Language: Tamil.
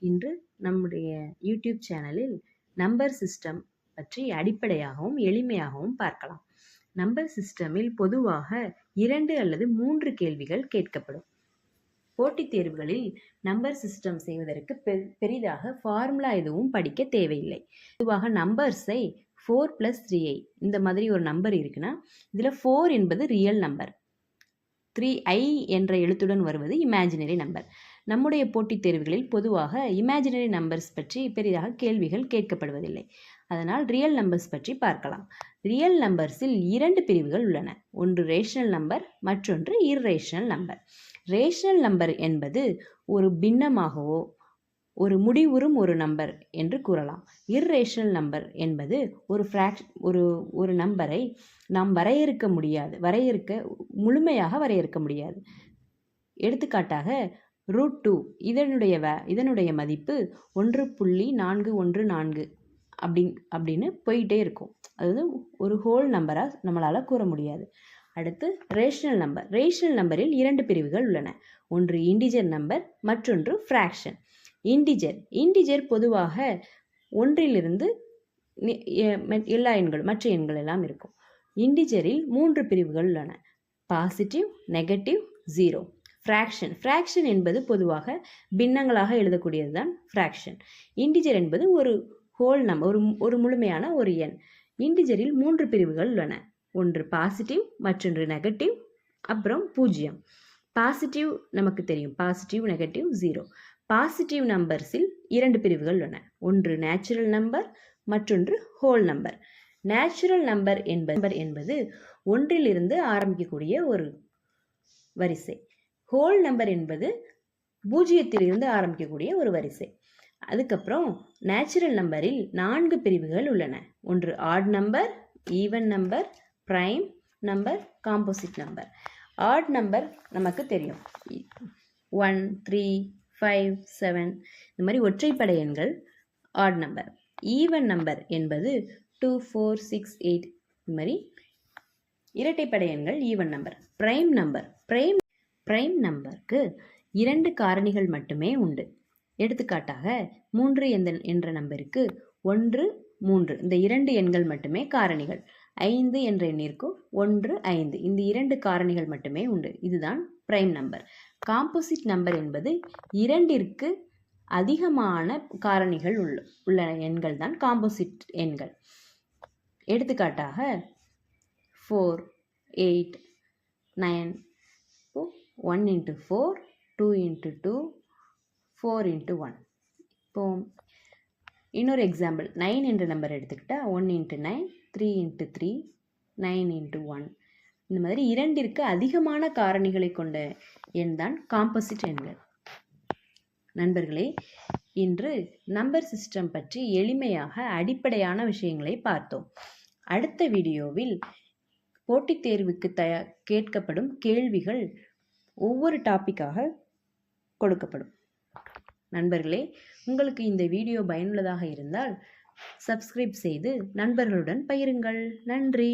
இன்று நம்முடைய யூடியூப் சேனலில் நம்பர் சிஸ்டம் பற்றி அடிப்படையாகவும் எளிமையாகவும் பார்க்கலாம். நம்பர் சிஸ்டமில் பொதுவாக 2 அல்லது 3 கேள்விகள் கேட்கப்படும். போட்டித் தேர்வுகளில் நம்பர் சிஸ்டம் செய்வதற்கு பெரிதாக ஃபார்முலா எதுவும் படிக்க தேவையில்லை. பொதுவாக நம்பர்ஸை 4 + 3i இந்த மாதிரி ஒரு நம்பர் இருக்குன்னா இதில் 4 என்பது ரியல் நம்பர், 3i என்ற எழுத்துடன் வருவது இமேஜினரி நம்பர். நம்முடைய போட்டித் தேர்வுகளில் பொதுவாக இமேஜினரி நம்பர்ஸ் பற்றி பெரிதாக கேள்விகள் கேட்கப்படுவதில்லை. அதனால் ரியல் நம்பர்ஸ் பற்றி பார்க்கலாம். ரியல் நம்பர்ஸில் 2 பிரிவுகள் உள்ளன. ஒன்று ரேஷனல் நம்பர், மற்றொன்று இர்ரேஷனல் நம்பர். ரேஷனல் நம்பர் என்பது ஒரு பின்னமாகவோ ஒரு முடிவுறும் ஒரு நம்பர் என்று கூறலாம். இர்ரேஷனல் நம்பர் என்பது ஒரு நம்பரை நாம் முழுமையாக வரையறுக்க முடியாது. எடுத்துக்காட்டாக √2 இதனுடைய மதிப்பு 1.414 அப்படின்னு போயிட்டே இருக்கும். அதாவது ஒரு ஹோல் நம்பராக நம்மளால் கூற முடியாது. அடுத்து ரேஷனல் நம்பர். ரேஷனல் நம்பரில் 2 பிரிவுகள் உள்ளன. ஒன்று இன்டிஜர் நம்பர், மற்றொன்று ஃப்ராக்ஷன். இன்டிஜர் பொதுவாக 1லிருந்து எல்லா எண்களும் மற்ற எண்கள் எல்லாம் இருக்கும். இன்டிஜரில் 3 பிரிவுகள் உள்ளன. Positive, negative, 0. ஃப்ராக்ஷன் என்பது பொதுவாக பின்னங்களாக எழுதக்கூடியது தான் ஃப்ராக்ஷன். இன்டிஜர் என்பது ஒரு ஹோல் நம்பர், ஒரு முழுமையான ஒரு எண். இன்டிஜரில் 3 பிரிவுகள் உள்ளன. ஒன்று பாசிட்டிவ், மற்றொன்று நெகட்டிவ், அப்புறம் 0. பாசிட்டிவ் நமக்கு தெரியும், பாசிட்டிவ், நெகட்டிவ், 0. பாசிட்டிவ் நம்பர்ஸில் 2 பிரிவுகள் உள்ளன. ஒன்று நேச்சுரல் நம்பர், மற்றொன்று ஹோல் நம்பர். நேச்சுரல் நம்பர் என்பது 1லிருந்து ஆரம்பிக்கக்கூடிய ஒரு வரிசை. ஹோல் நம்பர் என்பது 0லிருந்து ஆரம்பிக்கக்கூடிய ஒரு வரிசை. அதுக்கப்புறம் நேச்சுரல் நம்பரில் 4 பிரிவுகள் உள்ளன. ஒன்று add number, even number, prime number, composite number. Add number நமக்கு தெரியும், 1, 3, 5, 7 இந்த மாதிரி ஒற்றைப்படை எண்கள் ஆட் நம்பர். ஈவன் நம்பர் என்பது 2, 4, 6, 8 இந்த மாதிரி இரட்டைப்படை எண்கள் ஈவன் நம்பர். பிரைம் நம்பருக்கு 2 காரணிகள் மட்டுமே உண்டு. எடுத்துக்காட்டாக 3 என்ற நம்பருக்கு 1, 3 இந்த 2 எண்கள் மட்டுமே காரணிகள். 5 என்ற எண்ணிற்கு 1, 5 இந்த 2 காரணிகள் மட்டுமே உண்டு. இதுதான் பிரைம் நம்பர். காம்போசிட் நம்பர் என்பது 2ற்கு அதிகமான காரணிகள் உள்ள எண்கள் தான் காம்போசிட் எண்கள். எடுத்துக்காட்டாக 4, 8, 9, 1 × 4, 2 × 2, 4 × 1. இப்போ இன்னொரு எக்ஸாம்பிள் 9 என்ற நம்பர் எடுத்துக்கிட்டால் 1 × 9, 3 × 3, 9 × 1 இந்த மாதிரி 2ற்கு அதிகமான காரணிகளை கொண்ட எண் தான் காம்போசிட் எண்கள். நண்பர்களே, இன்று நம்பர் சிஸ்டம் பற்றி எளிமையாக அடிப்படையான விஷயங்களை பார்த்தோம். அடுத்த வீடியோவில் போட்டித் தேர்வுக்கு கேட்கப்படும் கேள்விகள் ஒவ்வொரு டாப்பிக்காக கொடுக்கப்படும். நண்பர்களே, உங்களுக்கு இந்த வீடியோ பயனுள்ளதாக இருந்தால் சப்ஸ்கிரைப் செய்து நண்பர்களுடன் பகிருங்கள். நன்றி.